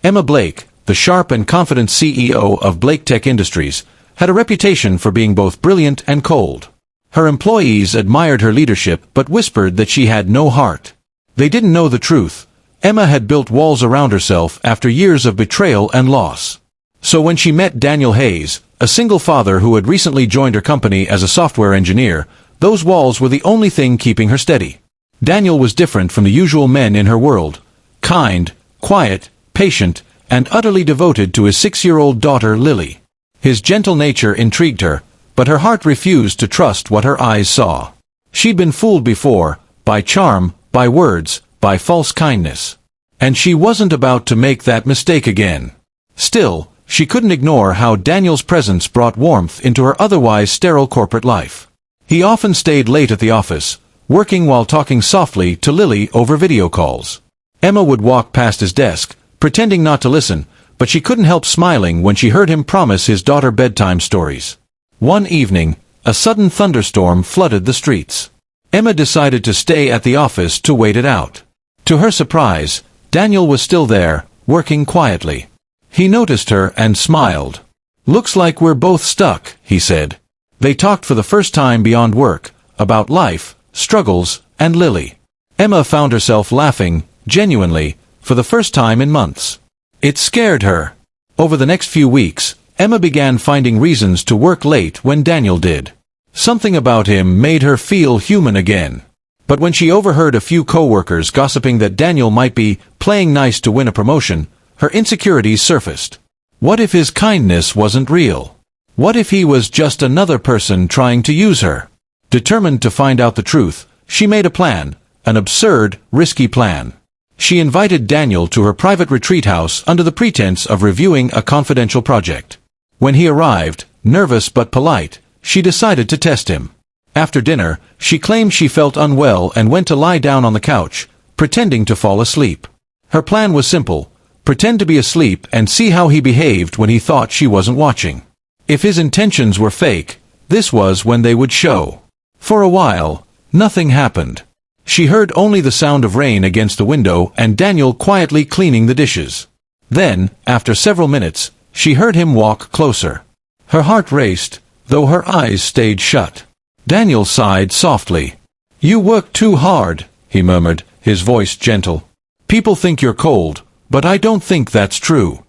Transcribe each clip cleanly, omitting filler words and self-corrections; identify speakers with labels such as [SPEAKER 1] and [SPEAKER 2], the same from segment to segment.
[SPEAKER 1] Emma Blake, the sharp and confident CEO of Blake Tech Industries, had a reputation for being both brilliant and cold. Her employees admired her leadership but whispered that she had no heart. They didn't know the truth. Emma had built walls around herself after years of betrayal and loss. So when she met Daniel Hayes, a single father who had recently joined her company as a software engineer, those walls were the only thing keeping her steady. Daniel was different from the usual men in her world. Kind, quiet, patient, and utterly devoted to his 6-year-old daughter Lily. His gentle nature intrigued her, but her heart refused to trust what her eyes saw. She'd been fooled before, by charm, by words, by false kindness. And she wasn't about to make that mistake again. Still, she couldn't ignore how Daniel's presence brought warmth into her otherwise sterile corporate life. He often stayed late at the office, working while talking softly to Lily over video calls. Emma would walk past his desk, pretending not to listen, but she couldn't help smiling when she heard him promise his daughter bedtime stories. One evening, a sudden thunderstorm flooded the streets. Emma decided to stay at the office to wait it out. To her surprise, Daniel was still there, working quietly. He noticed her and smiled. "Looks like we're both stuck," he said. They talked for the first time beyond work, about life, struggles, and Lily. Emma found herself laughing, genuinely, for the first time in months. It scared her. Over the next few weeks, Emma began finding reasons to work late when Daniel did. Something about him made her feel human again. But when she overheard a few co-workers gossiping that Daniel might be playing nice to win a promotion, her insecurities surfaced. What if his kindness wasn't real? What if he was just another person trying to use her? Determined to find out the truth, she made a plan, an absurd, risky plan. She invited Daniel to her private retreat house under the pretense of reviewing a confidential project. When he arrived, nervous but polite, she decided to test him. After dinner, she claimed she felt unwell and went to lie down on the couch, pretending to fall asleep. Her plan was simple: pretend to be asleep and see how he behaved when he thought she wasn't watching. If his intentions were fake, this was when they would show. For a while, nothing happened. She heard only the sound of rain against the window and Daniel quietly cleaning the dishes. Then, after several minutes, she heard him walk closer. Her heart raced, though her eyes stayed shut. Daniel sighed softly. "You work too hard," he murmured, his voice gentle. "People think you're cold, but I don't think that's true."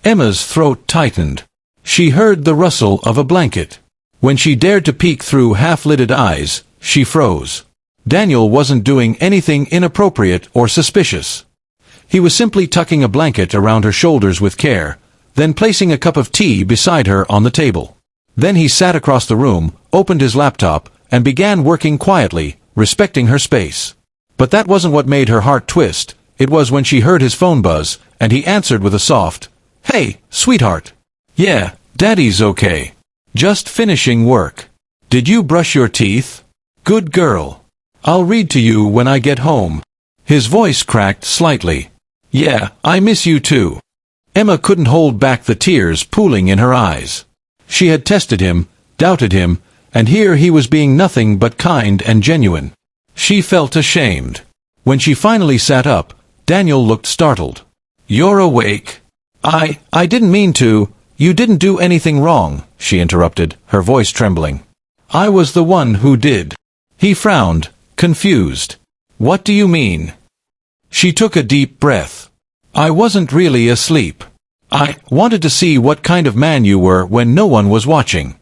[SPEAKER 1] Emma's throat tightened. She heard the rustle of a blanket. When she dared to peek through half-lidded eyes, she froze. Daniel wasn't doing anything inappropriate or suspicious. He was simply tucking a blanket around her shoulders with care, then placing a cup of tea beside her on the table. Then he sat across the room, opened his laptop, and began working quietly, respecting her space. But that wasn't what made her heart twist. It was when she heard his phone buzz, and he answered with a soft, "Hey, sweetheart." "Yeah, Daddy's okay. Just finishing work. Did you brush your teeth? Good girl. I'll read to you when I get home." His voice cracked slightly. "Yeah, I miss you too." Emma couldn't hold back the tears pooling in her eyes. She had tested him, doubted him, and here he was being nothing but kind and genuine. She felt ashamed. When she finally sat up, Daniel looked startled. "You're awake." I didn't mean to. You didn't do anything wrong," she interrupted, her voice trembling. "I was the one who did." He frowned, confused. "What do you mean?" She took a deep breath. "I wasn't really asleep. I wanted to see what kind of man you were when no one was watching."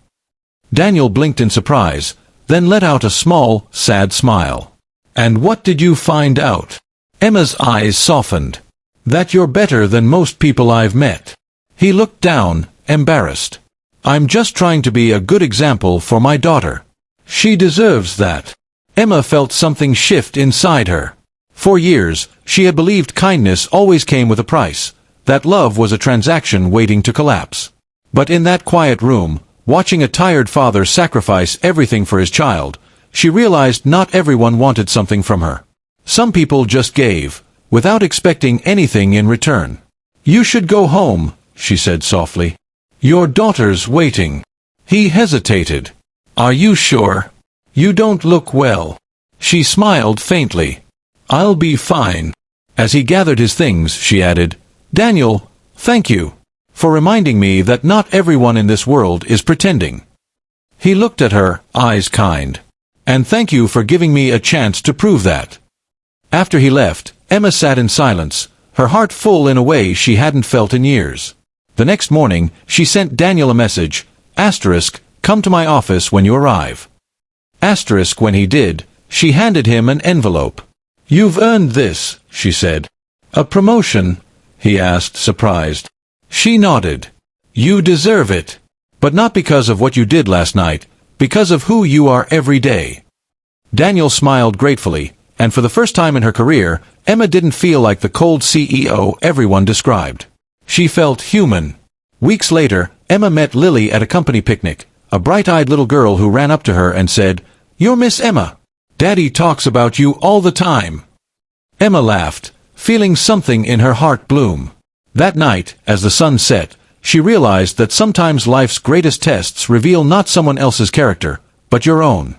[SPEAKER 1] Daniel blinked in surprise, then let out a small, sad smile. "And what did you find out?" Emma's eyes softened. "That you're better than most people I've met." He looked down, embarrassed. "I'm just trying to be a good example for my daughter. She deserves that." Emma felt something shift inside her. For years, she had believed kindness always came with a price, that love was a transaction waiting to collapse. But in that quiet room, watching a tired father sacrifice everything for his child, she realized not everyone wanted something from her. Some people just gave, without expecting anything in return. "You should go home," she said softly. "Your daughter's waiting." He hesitated. "Are you sure? You don't look well." She smiled faintly. "I'll be fine." As he gathered his things, she added, Daniel, thank you for reminding me that not everyone in this world is pretending. He looked at her, eyes kind. And thank you for giving me a chance to prove that. After he left, Emma sat in silence, her heart full in a way she hadn't felt in years. The next morning, she sent Daniel a message, "Come to my office when you arrive." When he did, she handed him an envelope. "You've earned this," she said. "A promotion?" he asked, surprised. She nodded. "You deserve it. But not because of what you did last night, because of who you are every day." Daniel smiled gratefully, and for the first time in her career, Emma didn't feel like the cold CEO everyone described. She felt human. Weeks later, Emma met Lily at a company picnic, a bright-eyed little girl who ran up to her and said, "You're Miss Emma. Daddy talks about you all the time." Emma laughed, feeling something in her heart bloom. That night, as the sun set, she realized that sometimes life's greatest tests reveal not someone else's character, but your own.